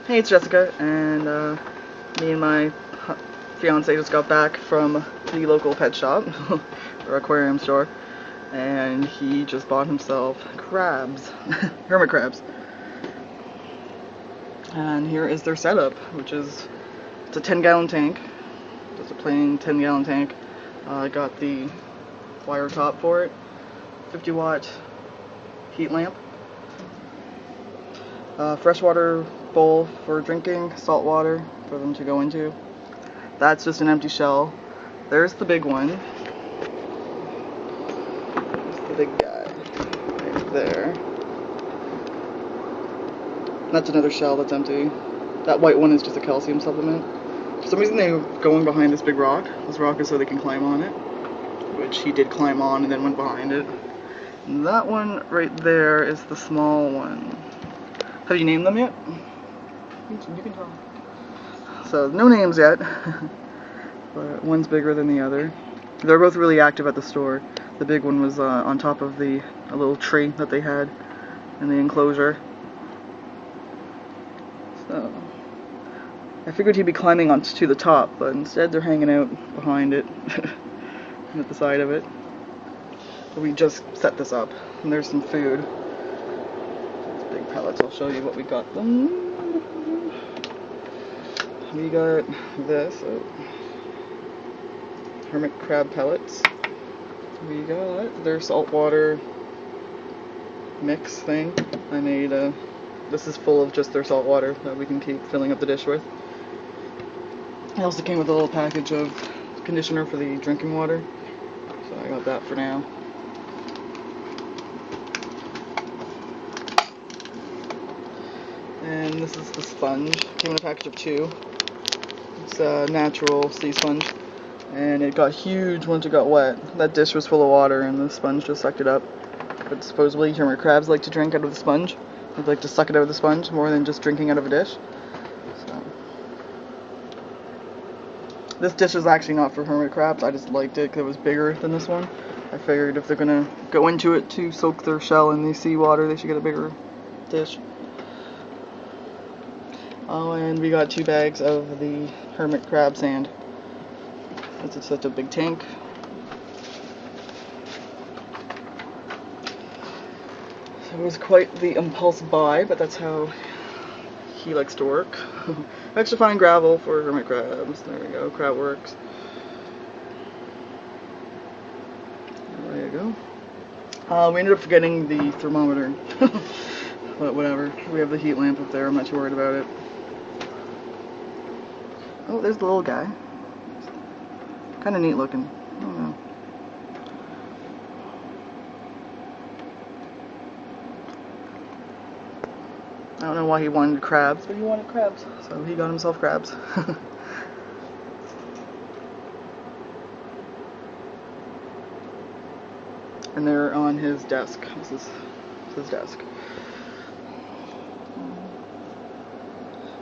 Hey, it's Jessica, and me and my fiance just got back from the local pet shop, or aquarium store, and he just bought himself crabs, hermit crabs. And here is their setup, which is, it's a 10-gallon tank, just a plain 10-gallon tank. I got the wire top for it, 50-watt heat lamp, freshwater bowl for drinking, salt water for them to go into. That's just an empty shell. There's the big one. There's the big guy right there. That's another shell that's empty. That white one is just a calcium supplement. For some reason they're going behind this big rock. This rock is so they can climb on it, which he did climb on and then went behind it. And that one right there is the small one. Have you named them yet? You can tell. So, no names yet, but one's bigger than the other. They're both really active at the store. The big one was on top of a little tree that they had in the enclosure. So, I figured he'd be climbing onto the top, but instead they're hanging out behind it and at the side of it. So we just set this up, and there's some food. These big pellets, I'll show you what we got them. We got this, hermit crab pellets. We got their saltwater mix thing. I made this is full of just their salt water that we can keep filling up the dish with. It also came with a little package of conditioner for the drinking water, so I got that for now. And this is the sponge. Came in a package of 2. It's a natural sea sponge, and it got huge once it got wet. That dish was full of water and the sponge just sucked it up. But supposedly hermit crabs like to drink out of the sponge. They like to suck it out of the sponge more than just drinking out of a dish. So this dish is actually not for hermit crabs. I just liked it because it was bigger than this one. I figured if they're gonna go into it to soak their shell in the seawater, they should get a bigger dish. Oh, and we got 2 bags of the hermit crab sand. It's such a big tank. So it was quite the impulse buy, but that's how he likes to work. Extra fine gravel for hermit crabs. There we go, crab works. There you go. We ended up forgetting the thermometer. But whatever. We have the heat lamp up there. I'm not too worried about it. Oh, there's the little guy. Kind of neat looking. I don't know. I don't know why he wanted crabs, but he wanted crabs. So he got himself crabs. And they're on his desk. This is his desk.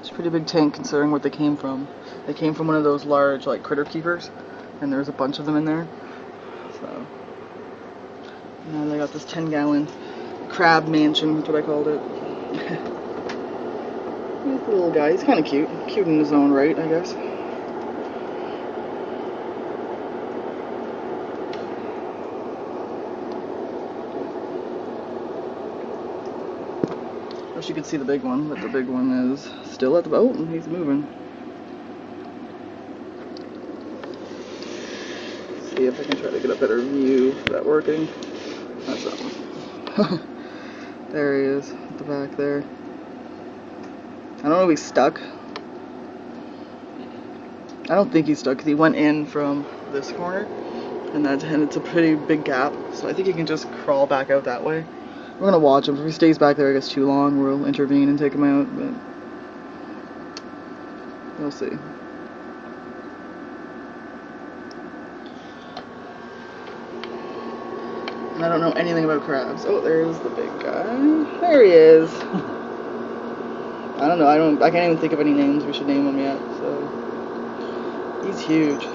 It's a pretty big tank considering what they came from. They came from one of those large, like, critter keepers, and there's a bunch of them in there. So, now they got this 10-gallon crab mansion, that's what I called it. He's the little guy. He's kind of cute. Cute in his own right, I guess. I wish you could see the big one, but the big one is still at the boat, and he's moving. Let's see if I can try to get a better view. Is that working? That's that one. There he is, at the back there. I don't know if he's stuck. I don't think he's stuck, because he went in from this corner, and it's a pretty big gap, so I think he can just crawl back out that way. We're gonna watch him. If he stays back there, I guess too long, we'll intervene and take him out, but we'll see. And I don't know anything about crabs. Oh, there's the big guy. There he is. I don't know. I can't even think of any names we should name him yet. So he's huge.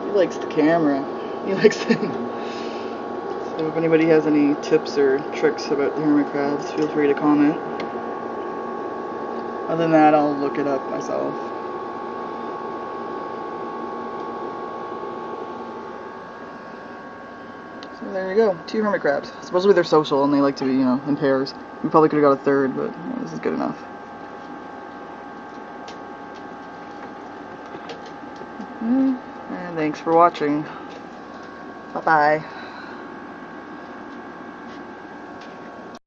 He likes the camera. He likes it. So if anybody has any tips or tricks about the hermit crabs, feel free to comment. Other than that, I'll look it up myself. So there you go, 2 hermit crabs. Supposedly they're social and they like to be, in pairs. We probably could have got a third, but this is good enough. And thanks for watching. Bye-bye.